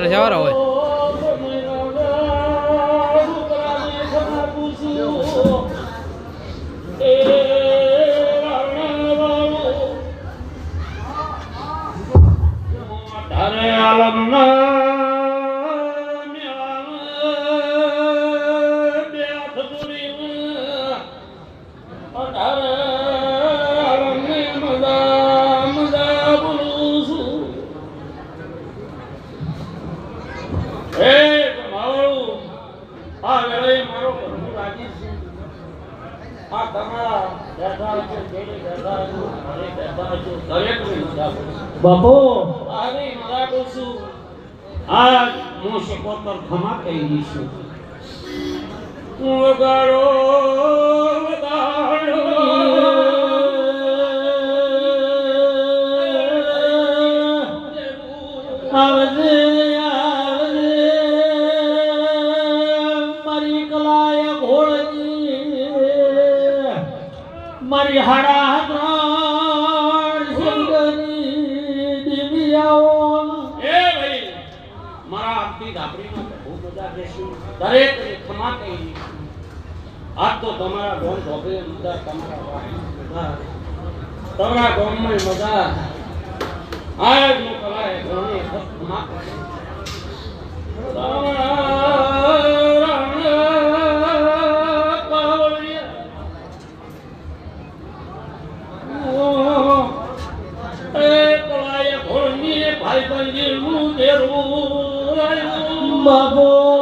જવારા હોય બાપો અરે મારા બોસુ આ હું શકોતર ખમા કહી દઈશું વગાડો વગાડો આવજે આવજે મારી કલાય ઘોડની મારી હાડા દરેક ખમા કહી આજ તો તમારા ગોમ ધોબે મજા તમારા ગોમમાં મજા આજ નું કલાય ઘણી ખમા કલાય ઘોડની ભાઈ બંધી નું દેરું બાબો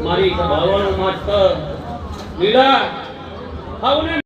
મારી ભાવનું માસ્તર લીલા ખાવને